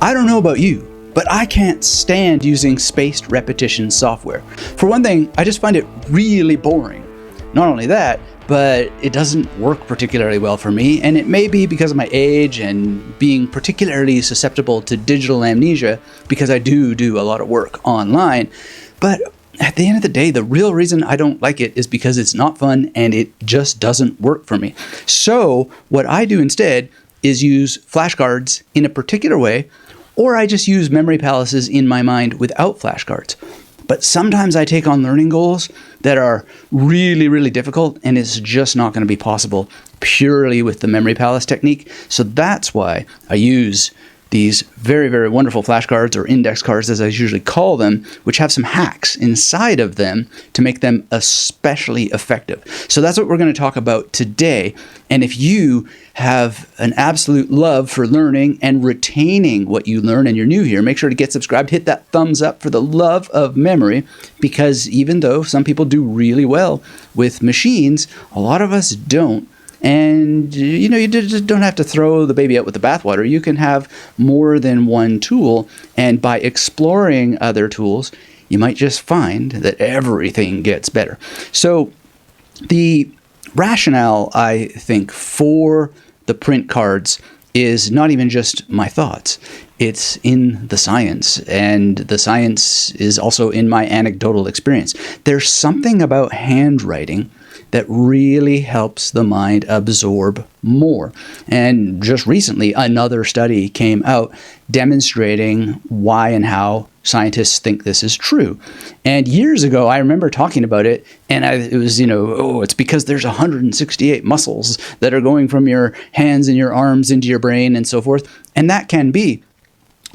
I don't know about you, but I can't stand using spaced repetition software. For one thing, I just find it really boring. Not only that, but it doesn't work particularly well for me, and it may be because of my age and being particularly susceptible to digital amnesia because I do a lot of work online. But at the end of the day, the real reason I don't like it is because it's not fun and it just doesn't work for me. So what I do instead is use flashcards in a particular way, or I just use memory palaces in my mind without flashcards. But sometimes I take on learning goals that are really, really difficult, and it's just not going to be possible purely with the memory palace technique. So that's why I use these very, very wonderful flashcards, or index cards as I usually call them, which have some hacks inside of them to make them especially effective. So that's what we're going to talk about today. And if you have an absolute love for learning and retaining what you learn and you're new here, make sure to get subscribed, hit that thumbs up for the love of memory, because even though some people do really well with machines, a lot of us don't. And, you just don't have to throw the baby out with the bathwater. You can have more than one tool, and by exploring other tools, you might just find that everything gets better. So the rationale, I think, for the print cards is not even just my thoughts. It's in the science, and the science is also in my anecdotal experience. There's something about handwriting that really helps the mind absorb more. And just recently, another study came out demonstrating why and how scientists think this is true. And years ago, I remember talking about it, and it was, it's because there's 168 muscles that are going from your hands and your arms into your brain and so forth. And that can be.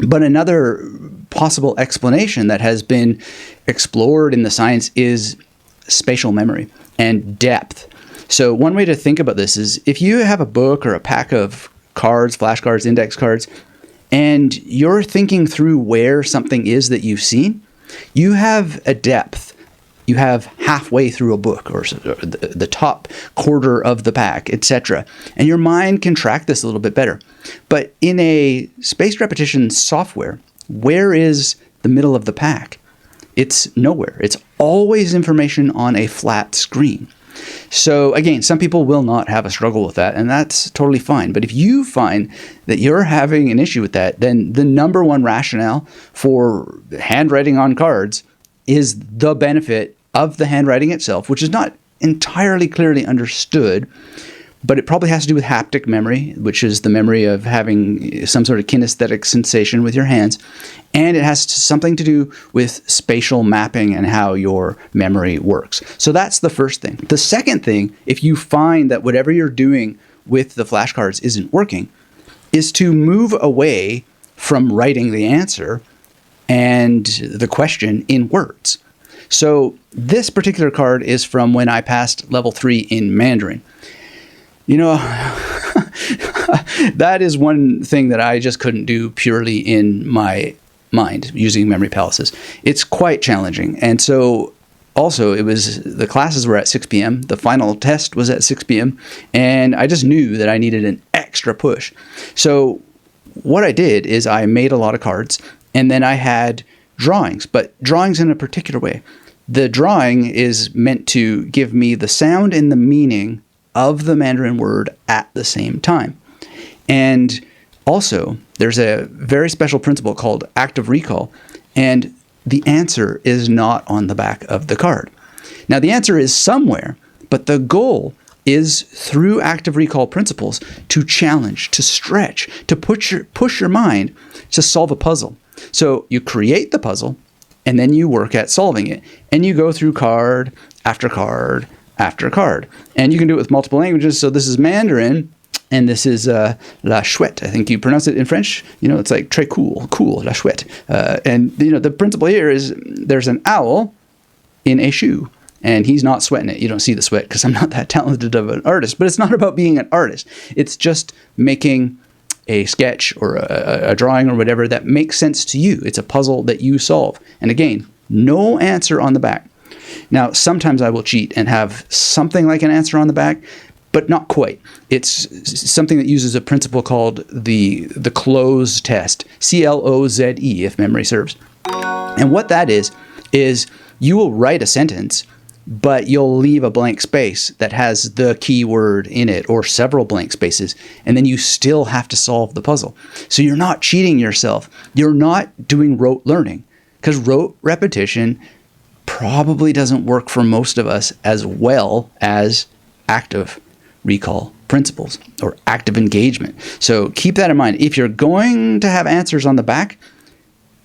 But another possible explanation that has been explored in the science is spatial memory and depth. So one way to think about this is if you have a book or a pack of cards, flashcards, index cards, and you're thinking through where something is that you've seen, you have a depth. You have halfway through a book, or the top quarter of the pack, etc. And your mind can track this a little bit better. But in a spaced repetition software, where is the middle of the pack? It's nowhere. It's always information on a flat screen. So again, some people will not have a struggle with that, and that's totally fine. But if you find that you're having an issue with that, then the number one rationale for handwriting on cards is the benefit of the handwriting itself, which is not entirely clearly understood, but it probably has to do with haptic memory, which is the memory of having some sort of kinesthetic sensation with your hands. And it has something to do with spatial mapping and how your memory works. So that's the first thing. The second thing, if you find that whatever you're doing with the flashcards isn't working, is to move away from writing the answer and the question in words. So this particular card is from when I passed level 3 in Mandarin. That is one thing that I just couldn't do purely in my mind using memory palaces. It's quite challenging. And so also the classes were at 6 p.m. The final test was at 6 p.m. And I just knew that I needed an extra push. So what I did is I made a lot of cards, and then I had drawings, but drawings in a particular way. The drawing is meant to give me the sound and the meaning of the Mandarin word at the same time. And also, there's a very special principle called active recall, and the answer is not on the back of the card. Now, the answer is somewhere, but the goal is through active recall principles to challenge, to stretch, to push your mind to solve a puzzle. So you create the puzzle, and then you work at solving it. And you go through card after card after card. And you can do it with multiple languages. So this is Mandarin, and this is la chouette. I think you pronounce it in French. It's like très cool, la chouette. And the principle here is there's an owl in a shoe, and he's not sweating it. You don't see the sweat because I'm not that talented of an artist. But it's not about being an artist. It's just making a sketch or a drawing or whatever that makes sense to you. It's a puzzle that you solve. And again, no answer on the back. Now, sometimes I will cheat and have something like an answer on the back, but not quite. It's something that uses a principle called the cloze test, CLOZE, if memory serves. And what that is you will write a sentence, but you'll leave a blank space that has the keyword in it or several blank spaces, and then you still have to solve the puzzle. So you're not cheating yourself. You're not doing rote learning, because rote repetition probably doesn't work for most of us as well as active recall principles or active engagement. So keep that in mind. If you're going to have answers on the back,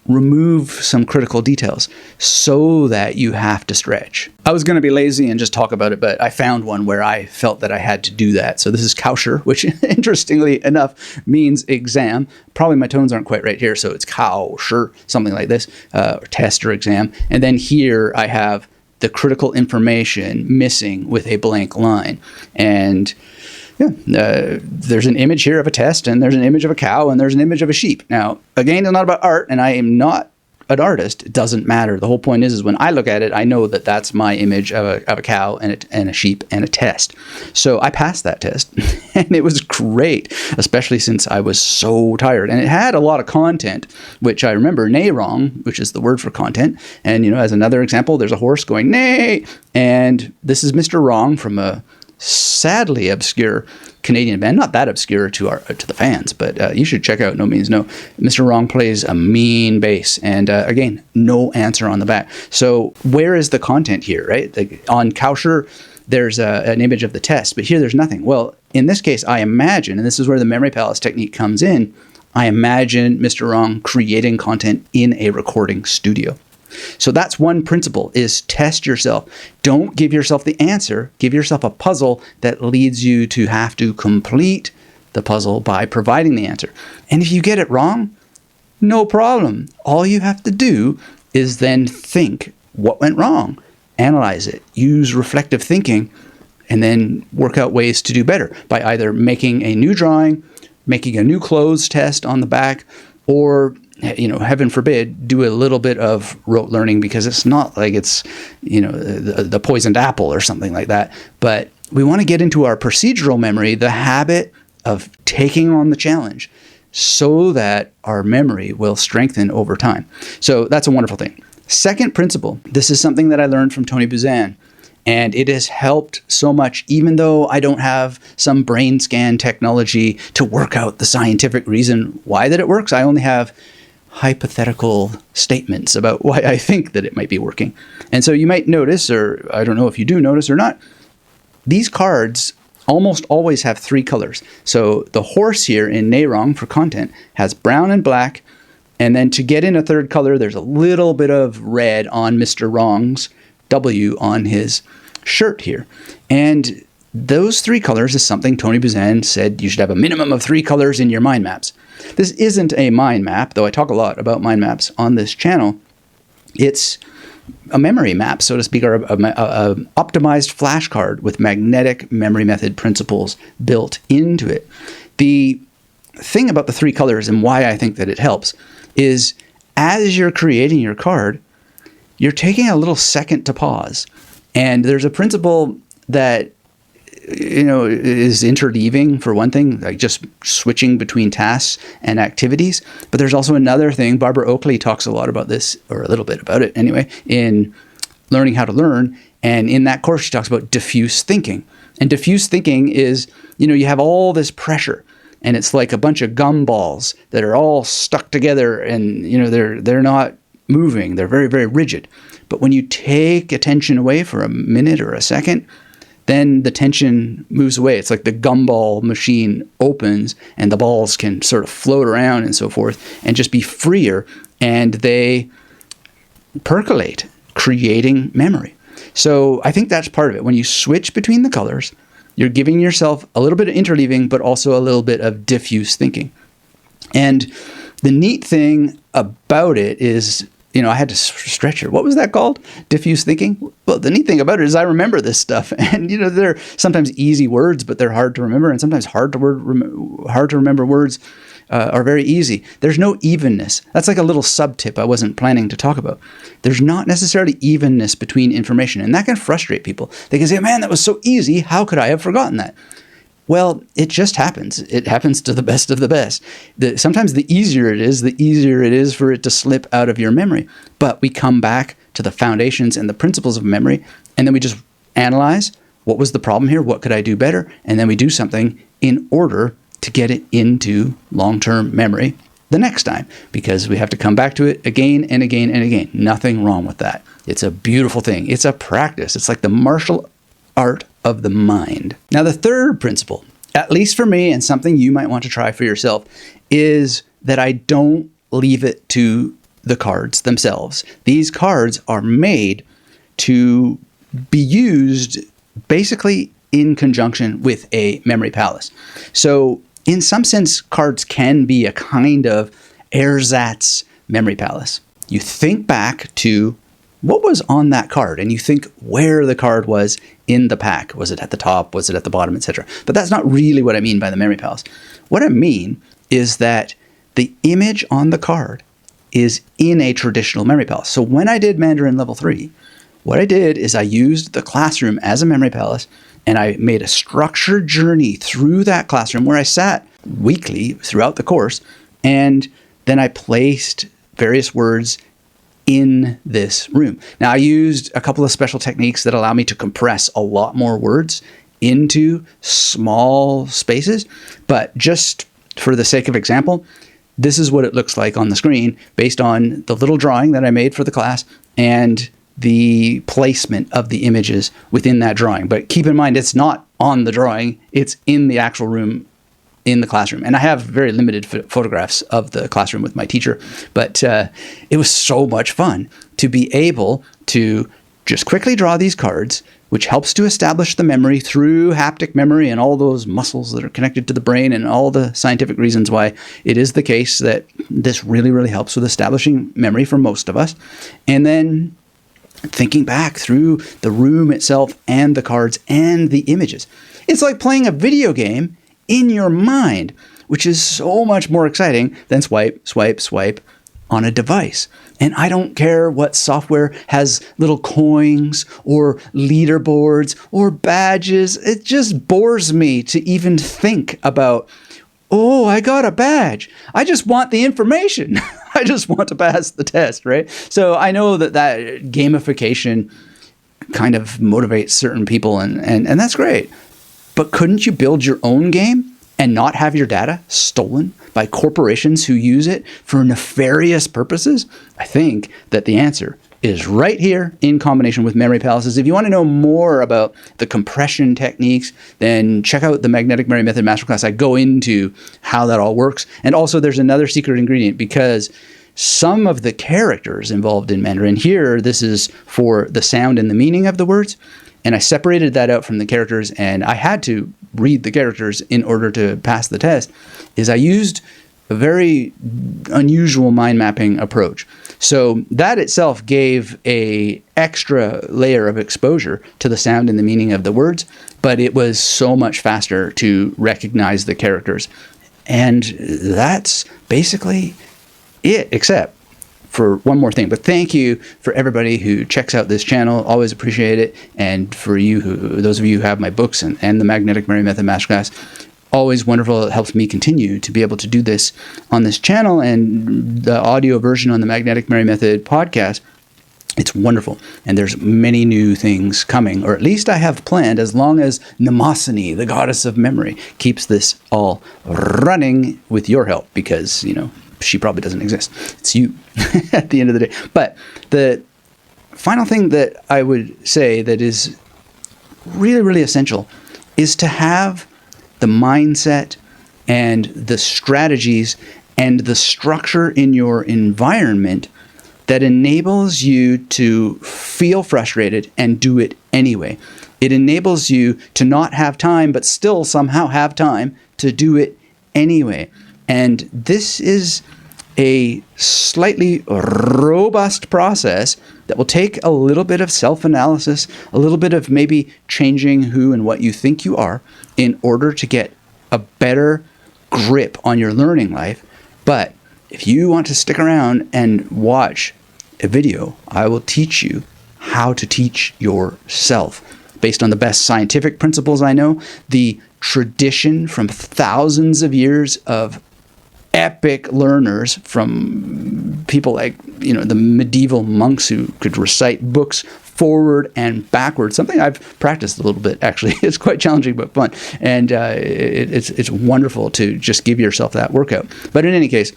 remove some critical details so that you have to stretch. I was going to be lazy and just talk about it, but I found one where I felt that I had to do that. So this is Kauscher, which interestingly enough means exam. Probably my tones aren't quite right here, so it's Kauscher, something like this, or test or exam. And then here I have the critical information missing with a blank line. And there's an image here of a test, and there's an image of a cow, and there's an image of a sheep. Now, again, it's not about art, and I am not an artist. It doesn't matter. The whole point is when I look at it, I know that that's my image of a cow and a sheep and a test. So I passed that test, and it was great, especially since I was so tired. And it had a lot of content, which I remember, neigh wrong, which is the word for content. And, as another example, there's a horse going, neigh, and this is Mr. Wrong from a sadly obscure Canadian band, not that obscure to the fans, but you should check out No Means No. Mr. Wrong plays a mean bass, and again, no answer on the back. So where is the content here, right? On Kauscher, there's an image of the test, but here there's nothing. Well, in this case, I imagine, and this is where the memory palace technique comes in, I imagine Mr. Wrong creating content in a recording studio. So that's one principle, is test yourself. Don't give yourself the answer. Give yourself a puzzle that leads you to have to complete the puzzle by providing the answer. And if you get it wrong, no problem. All you have to do is then think what went wrong, analyze it, use reflective thinking, and then work out ways to do better by either making a new drawing, making a new cloze test on the back, or heaven forbid, do a little bit of rote learning, because it's not like it's, the poisoned apple or something like that. But we want to get into our procedural memory, the habit of taking on the challenge, so that our memory will strengthen over time. So that's a wonderful thing. Second principle, this is something that I learned from Tony Buzan, and it has helped so much, even though I don't have some brain scan technology to work out the scientific reason why that it works. I only have hypothetical statements about why I think that it might be working. And so you might notice, or I don't know if you do notice or not, these cards almost always have three colors. So the horse here in neigh wrong for content has brown and black, and then to get in a third color, there's a little bit of red on Mr. Wrong's W on his shirt here. And those three colors is something Tony Buzan said you should have a minimum of three colors in your mind maps. This isn't a mind map, though I talk a lot about mind maps on this channel. It's a memory map, so to speak, or a optimized flashcard with magnetic memory method principles built into it. The thing about the three colors and why I think that it helps is as you're creating your card, you're taking a little second to pause. And there's a principle that is interleaving, for one thing, like just switching between tasks and activities. But there's also another thing. Barbara Oakley talks a lot about this, or a little bit about it anyway, in Learning How to Learn. And in that course, she talks about diffuse thinking. And diffuse thinking is, you have all this pressure, and it's like a bunch of gumballs that are all stuck together, and they're not moving. They're very, very rigid. But when you take attention away for a minute or a second, then the tension moves away. It's like the gumball machine opens, and the balls can sort of float around and so forth and just be freer, and they percolate, creating memory. So I think that's part of it. When you switch between the colors, you're giving yourself a little bit of interleaving, but also a little bit of diffuse thinking. And the neat thing about it is, I had to stretch it. What was that called? Diffuse thinking? Well, the neat thing about it is I remember this stuff. And, they're sometimes easy words, but they're hard to remember. And sometimes hard to remember words are very easy. There's no evenness. That's like a little sub-tip I wasn't planning to talk about. There's not necessarily evenness between information, and that can frustrate people. They can say, man, that was so easy. How could I have forgotten that? Well, it just happens. It happens to the best of the best. Sometimes the easier it is for it to slip out of your memory. But we come back to the foundations and the principles of memory, and then we just analyze, what was the problem here? What could I do better? And then we do something in order to get it into long-term memory the next time, because we have to come back to it again and again and again. Nothing wrong with that. It's a beautiful thing. It's a practice. It's like the martial art of the mind. Now, the third principle, at least for me, and something you might want to try for yourself, is that I don't leave it to the cards themselves. These cards are made to be used basically in conjunction with a memory palace. So in some sense, cards can be a kind of ersatz memory palace. You think back to what was on that card, and you think where the card was in the pack. Was it at the top? Was it at the bottom, etc.? But that's not really what I mean by the memory palace. What I mean is that the image on the card is in a traditional memory palace. So when I did Mandarin Level 3, what I did is I used the classroom as a memory palace, and I made a structured journey through that classroom where I sat weekly throughout the course, and then I placed various words in this room. Now, I used a couple of special techniques that allow me to compress a lot more words into small spaces, but just for the sake of example, this is what it looks like on the screen based on the little drawing that I made for the class and the placement of the images within that drawing. But keep in mind, it's not on the drawing, it's in the actual room, in the classroom. And I have very limited photographs of the classroom with my teacher, but it was so much fun to be able to just quickly draw these cards, which helps to establish the memory through haptic memory and all those muscles that are connected to the brain and all the scientific reasons why it is the case that this really, really helps with establishing memory for most of us. And then thinking back through the room itself and the cards and the images. It's like playing a video game in your mind, which is so much more exciting than swipe, swipe, swipe on a device. And I don't care what software has little coins or leaderboards or badges. It just bores me to even think about, oh, I got a badge. I just want the information. I just want to pass the test, right? So I know that gamification kind of motivates certain people, and that's great. But couldn't you build your own game and not have your data stolen by corporations who use it for nefarious purposes? I think that the answer is right here in combination with memory palaces. If you want to know more about the compression techniques, then check out the Magnetic Memory Method Masterclass. I go into how that all works. And also there's another secret ingredient, because some of the characters involved in Mandarin here, this is for the sound and the meaning of the words. And I separated that out from the characters, and I had to read the characters in order to pass the test, is I used a very unusual mind mapping approach. So that itself gave a extra layer of exposure to the sound and the meaning of the words, but it was so much faster to recognize the characters. And that's basically it, except for one more thing. But thank you for everybody who checks out this channel. Always appreciate it. And for those of you who have my books and the Magnetic Memory Method Masterclass, always wonderful. It helps me continue to be able to do this on this channel, and the audio version on the Magnetic Memory Method podcast. It's wonderful. And there's many new things coming, or at least I have planned, as long as Mnemosyne, the goddess of memory, keeps this all running with your help, because, you know, she probably doesn't exist. It's you at the end of the day. But the final thing that I would say that is really, really essential is to have the mindset and the strategies and the structure in your environment that enables you to feel frustrated and do it anyway. It enables you to not have time, but still somehow have time to do it anyway. And this is a slightly robust process that will take a little bit of self-analysis, a little bit of maybe changing who and what you think you are in order to get a better grip on your learning life. But if you want to stick around and watch a video, I will teach you how to teach yourself based on the best scientific principles I know, the tradition from thousands of years of epic learners, from people like, the medieval monks who could recite books forward and backwards, something I've practiced a little bit, actually. It's quite challenging but fun, and it's wonderful to just give yourself that workout. But in any case,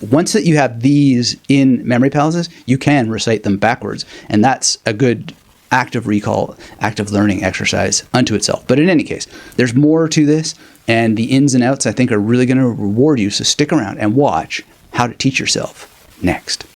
once that you have these in memory palaces, you can recite them backwards, and that's a good active recall, active learning exercise unto itself. But in any case, there's more to this, and the ins and outs, I think, are really going to reward you. So stick around and watch how to teach yourself next.